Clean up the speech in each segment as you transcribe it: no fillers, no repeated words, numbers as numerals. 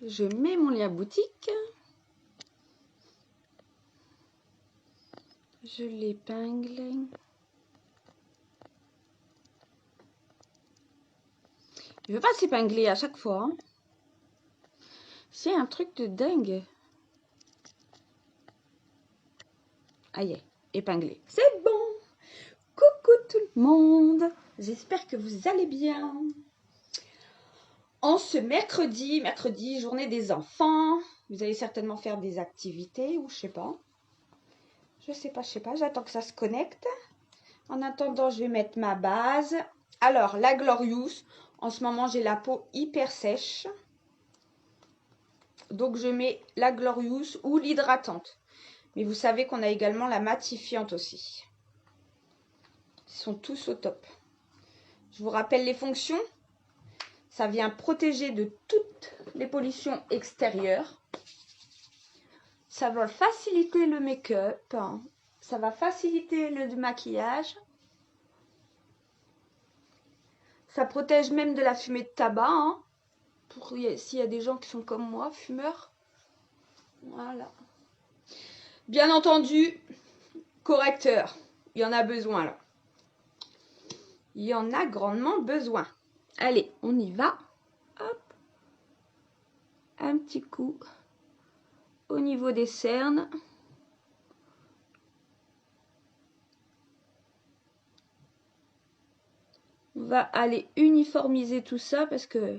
Je mets mon lien boutique. Je l'épingle. Je veux pas s'épingler à chaque fois. Hein. C'est un truc de dingue. Aïe, épinglé. C'est bon. Coucou tout le monde. J'espère que vous allez bien. En ce mercredi, journée des enfants, vous allez certainement faire des activités ou je sais pas. Je sais pas, j'attends que ça se connecte. En attendant, je vais mettre ma base. Alors, la Glorious, en ce moment, j'ai la peau hyper sèche. Donc, je mets la Glorious ou l'hydratante. Mais vous savez qu'on a également la matifiante aussi. Ils sont tous au top. Je vous rappelle les fonctions. Ça vient protéger de toutes les pollutions extérieures. Ça va faciliter le make-up. Ça va faciliter le maquillage. Ça protège même de la fumée de tabac. Hein, s'il y a des gens qui sont comme moi, fumeurs. Voilà. Bien entendu, correcteur. Il y en a besoin là. Il y en a grandement besoin. Allez, on y va. Hop. Un petit coup au niveau des cernes. On va aller uniformiser tout ça parce que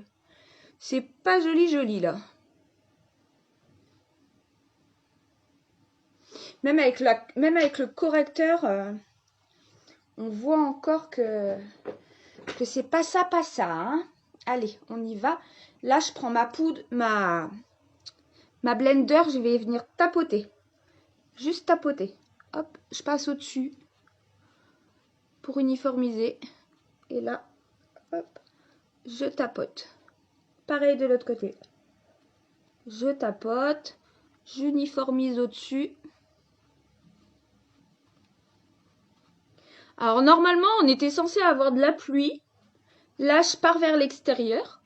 c'est pas joli là. Même avec le correcteur, on voit encore que c'est pas ça. Hein. Allez, on y va. Là, je prends ma poudre, ma blender, je vais venir tapoter. Juste tapoter. Hop, je passe au-dessus pour uniformiser. Et là, hop, je tapote. Pareil de l'autre côté. Je tapote, j'uniformise au-dessus. Alors normalement, on était censé avoir de la pluie. Là, je pars vers l'extérieur.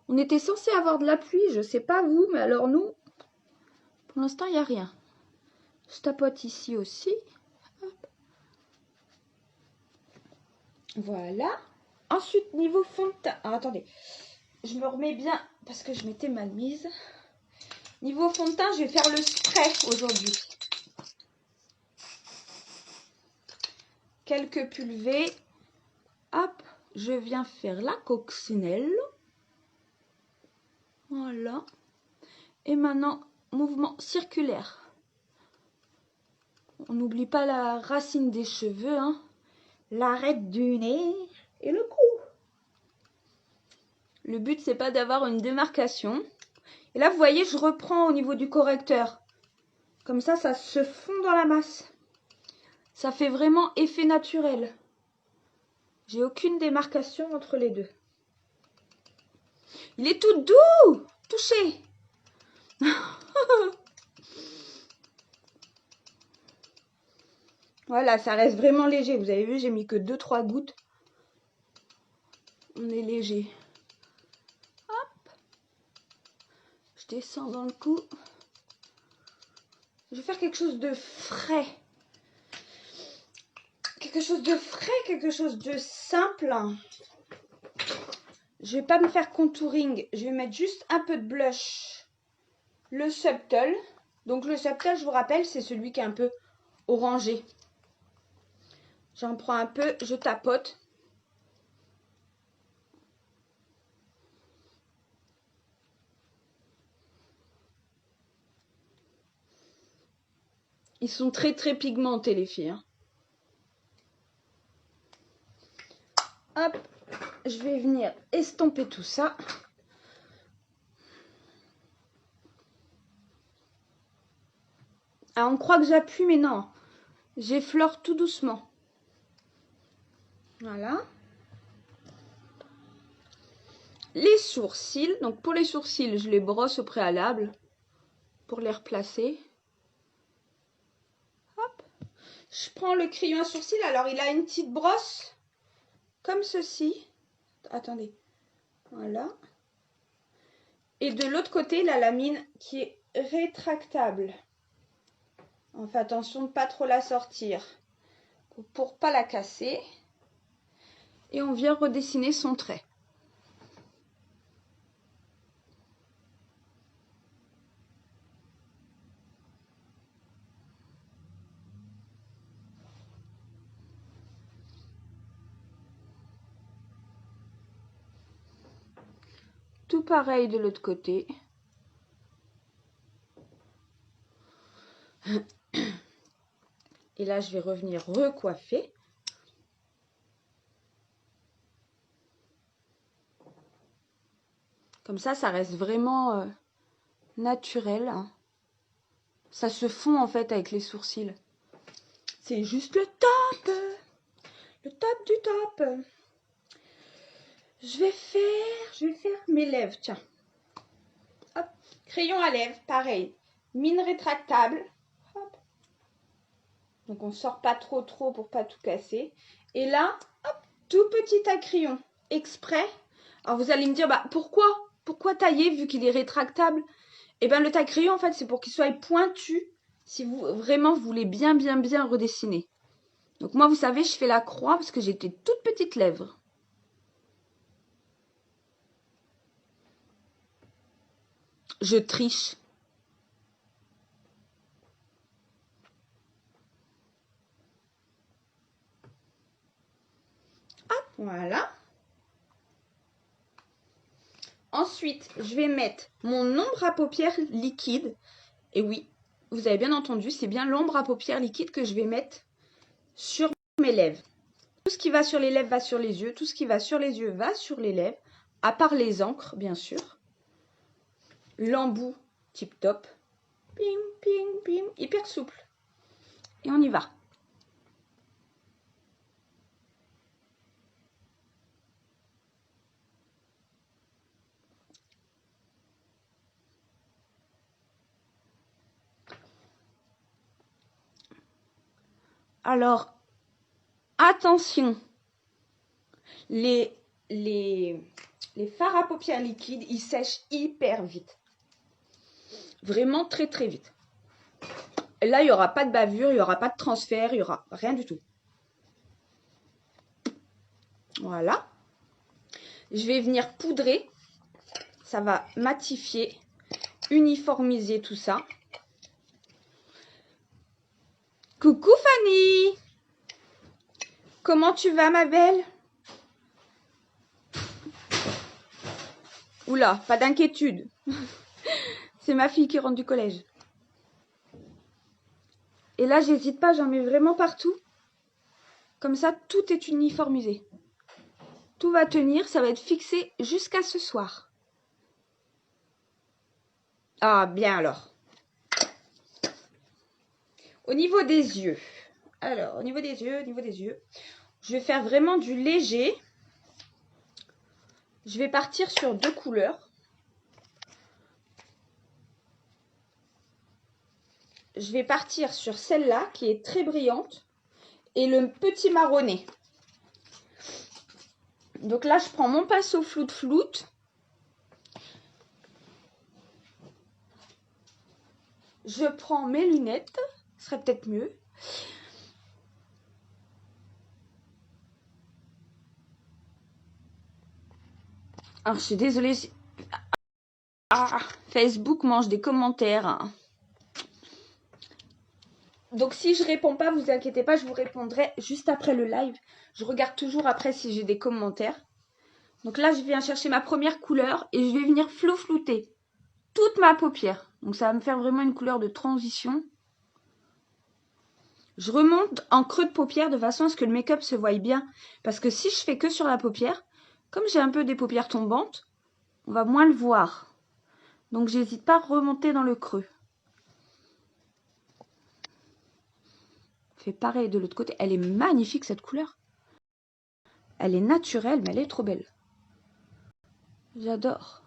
On était censé avoir de la pluie, je sais pas vous, mais alors nous, pour l'instant, il n'y a rien. Je tapote ici aussi. Hop. Voilà. Ensuite, niveau fond de teint. Alors, attendez, je me remets bien parce que je m'étais mal mise. Niveau fond de teint, je vais faire le spray aujourd'hui. Quelques pulvées. Hop, je viens faire la coccinelle. Voilà. Et maintenant, mouvement circulaire. On n'oublie pas la racine des cheveux, hein. L'arête du nez et le cou. Le but, c'est pas d'avoir une démarcation. Et là, vous voyez, je reprends au niveau du correcteur. Comme ça se fond dans la masse. Ça fait vraiment effet naturel. J'ai aucune démarcation entre les deux. Il est tout doux. Touchez. Voilà, ça reste vraiment léger. Vous avez vu, j'ai mis que 2-3 gouttes. On est léger. Hop. Je descends dans le cou. Je vais faire quelque chose de frais. Quelque chose de frais, quelque chose de simple. Je vais pas me faire contouring. Je vais mettre juste un peu de blush. Le Subtle. Donc le Subtle, je vous rappelle, c'est celui qui est un peu orangé. J'en prends un peu, je tapote. Ils sont très très pigmentés les filles. Hein. Hop, je vais venir estomper tout ça. Ah, on croit que j'appuie, mais non. J'effleure tout doucement. Voilà. Les sourcils. Donc pour les sourcils, je les brosse au préalable pour les replacer. Hop. Je prends le crayon à sourcils. Alors il a une petite brosse comme ceci. Attendez. Voilà. Et de l'autre côté, la lamine qui est rétractable. On fait attention de ne pas trop la sortir pour pas la casser. Et on vient redessiner son trait. Tout pareil de l'autre côté. Et là, je vais revenir recoiffer. Comme ça reste vraiment naturel. Hein. Ça se fond en fait avec les sourcils. C'est juste le top. Le top du top. Je vais faire mes lèvres. Tiens. Hop. Crayon à lèvres, pareil. Mine rétractable. Hop. Donc on sort pas trop pour pas tout casser. Et là, hop, tout petit à crayon. Exprès. Alors vous allez me dire, bah pourquoi tailler vu qu'il est rétractable? Et bien le taille-crayon en fait c'est pour qu'il soit pointu si vous vraiment voulez bien redessiner. Donc moi vous savez je fais la croix parce que j'ai des toutes petites lèvres. Je triche. Hop, voilà. Ensuite, je vais mettre mon ombre à paupières liquide. Et oui, vous avez bien entendu, c'est bien l'ombre à paupières liquide que je vais mettre sur mes lèvres. Tout ce qui va sur les lèvres va sur les yeux. Tout ce qui va sur les yeux va sur les lèvres. À part les encres, bien sûr. L'embout, tip top. Pim, pim, pim. Hyper souple. Et on y va. Alors, attention. Les fards à paupières liquides, ils sèchent hyper vite. Vraiment très vite. Et là, il n'y aura pas de bavure, il n'y aura pas de transfert, il n'y aura rien du tout. Voilà. Je vais venir poudrer. Ça va matifier, uniformiser tout ça. Coucou Fanny! Comment tu vas ma belle? Oula, pas d'inquiétude. C'est ma fille qui rentre du collège. Et là, j'hésite pas, j'en mets vraiment partout. Comme ça, tout est uniformisé. Tout va tenir, ça va être fixé jusqu'à ce soir. Ah, bien alors. Au niveau des yeux. Alors, au niveau des yeux, je vais faire vraiment du léger. Je vais partir sur 2 couleurs. Je vais partir sur celle-là qui est très brillante et le petit marronné. Donc là, je prends mon pinceau floute. Je prends mes lunettes, ce serait peut-être mieux. Alors, je suis désolée. Ah, Facebook mange des commentaires. Donc, si je réponds pas, vous inquiétez pas, je vous répondrai juste après le live. Je regarde toujours après si j'ai des commentaires. Donc là, je viens chercher ma première couleur et je vais venir flouter toute ma paupière. Donc, ça va me faire vraiment une couleur de transition. Je remonte en creux de paupière de façon à ce que le make-up se voie bien. Parce que si je fais que sur la paupière, comme j'ai un peu des paupières tombantes, on va moins le voir. Donc, j'hésite pas à remonter dans le creux. Fais pareil de l'autre côté. Elle est magnifique cette couleur. Elle est naturelle, mais elle est trop belle. J'adore.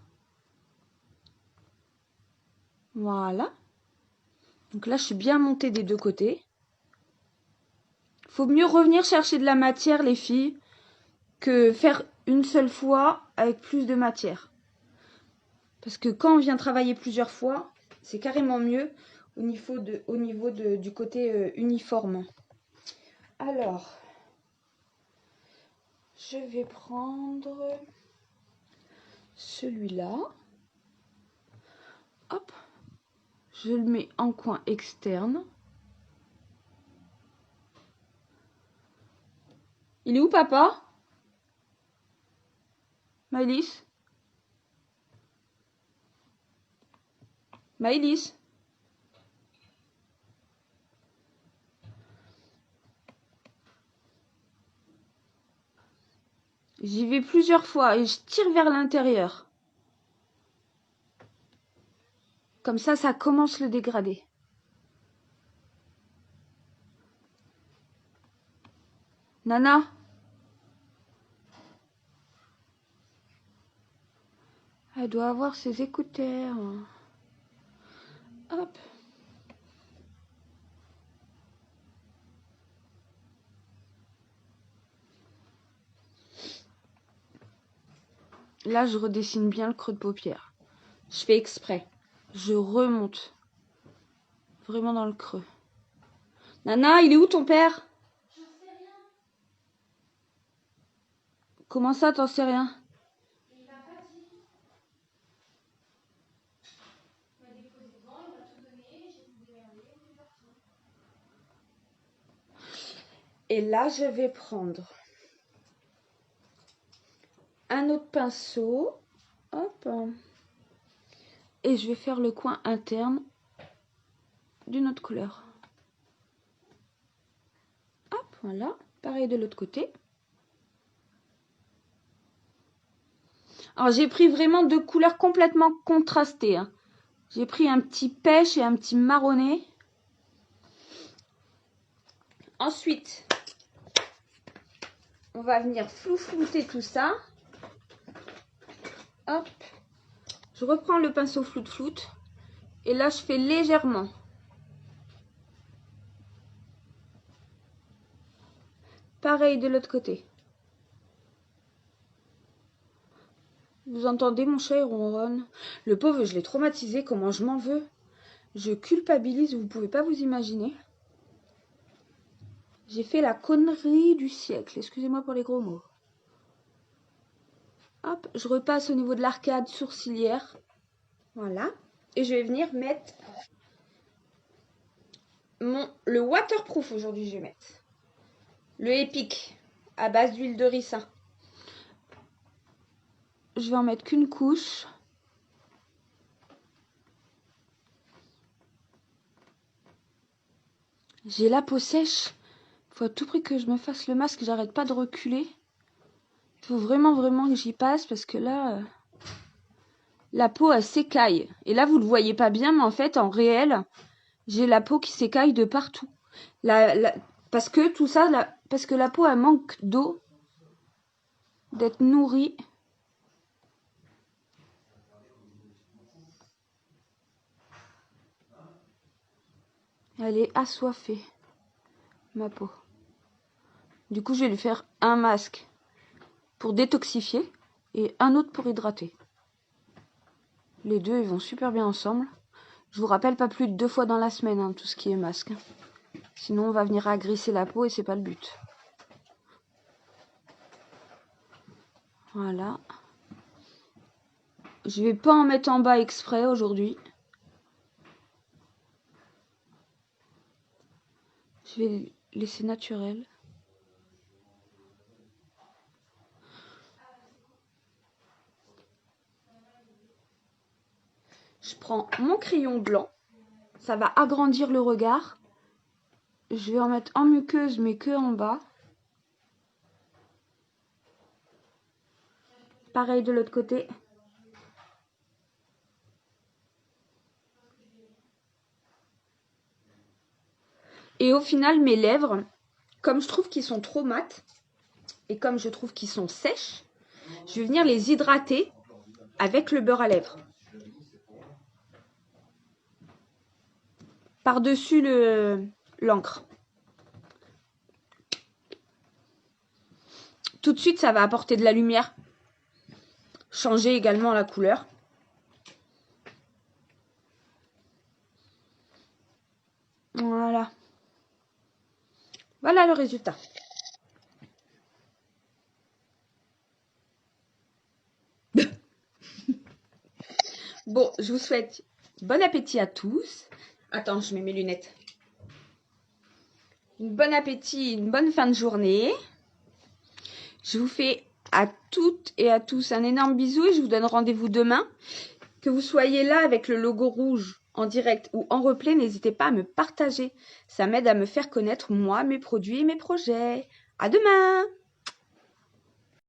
Voilà. Donc là, je suis bien montée des 2 côtés. Faut mieux revenir chercher de la matière, les filles, que faire une seule fois avec plus de matière. Parce que quand on vient travailler plusieurs fois, c'est carrément mieux au niveau du côté uniforme. Alors, je vais prendre celui-là. Hop, je le mets en coin externe. Il est où, papa? Maëlys? Maëlys? J'y vais plusieurs fois et je tire vers l'intérieur. Comme ça commence le dégradé. Nana? Elle doit avoir ses écouteurs. Hop. Là, je redessine bien le creux de paupière. Je fais exprès. Je remonte. Vraiment dans le creux. Nana, il est où ton père? J'en sais rien. Comment ça, t'en sais rien? Il m'a pas dit. Il m'a déposé devant, il m'a tout donné, j'ai tout démerdé, c'est parti. Et là, je vais prendre un autre pinceau. Hop. Et je vais faire le coin interne d'une autre couleur. Hop, voilà. Pareil de l'autre côté. Alors, j'ai pris vraiment deux couleurs complètement contrastées. Hein. J'ai pris un petit pêche et un petit marronné. Ensuite, on va venir flouter tout ça. Hop. Je reprends le pinceau floute. Et là, je fais légèrement. Pareil de l'autre côté. Vous entendez mon chat, il ronronne. Le pauvre, je l'ai traumatisé. Comment je m'en veux? Je culpabilise, vous pouvez pas vous imaginer. J'ai fait la connerie du siècle. Excusez-moi pour les gros mots. Hop, je repasse au niveau de l'arcade sourcilière. Voilà. Et je vais venir mettre le waterproof aujourd'hui. Je vais mettre le Epic à base d'huile de ricin. Je vais en mettre qu'une couche. J'ai la peau sèche. Faut à tout prix que je me fasse le masque. J'arrête pas de reculer. Il faut vraiment que j'y passe parce que là, la peau elle s'écaille. Et là, vous le voyez pas bien, mais en fait, en réel, j'ai la peau qui s'écaille de partout. Parce que tout ça, parce que la peau elle manque d'eau, d'être nourrie. Elle est assoiffée, ma peau. Du coup, je vais lui faire un masque pour détoxifier et un autre pour hydrater. Les deux, ils vont super bien ensemble. Je vous rappelle, pas plus de 2 fois dans la semaine, hein, tout ce qui est masque. Sinon, on va venir agresser la peau et c'est pas le but. Voilà. Je vais pas en mettre en bas exprès aujourd'hui. Je vais laisser naturel. Je prends mon crayon blanc. Ça va agrandir le regard. Je vais en mettre en muqueuse, mais que en bas. Pareil de l'autre côté. Et au final, mes lèvres, comme je trouve qu'ils sont trop mat, et comme je trouve qu'ils sont sèches, je vais venir les hydrater avec le beurre à lèvres. Par-dessus l'encre. Tout de suite, ça va apporter de la lumière. Changer également la couleur. voilà le résultat. Bon, je vous souhaite bon appétit à tous. Attends, je mets mes lunettes. Bon appétit, une bonne fin de journée. Je vous fais à toutes et à tous un énorme bisou et je vous donne rendez-vous demain. Que vous soyez là avec le logo rouge en direct ou en replay, n'hésitez pas à me partager. Ça m'aide à me faire connaître moi, mes produits et mes projets. À demain!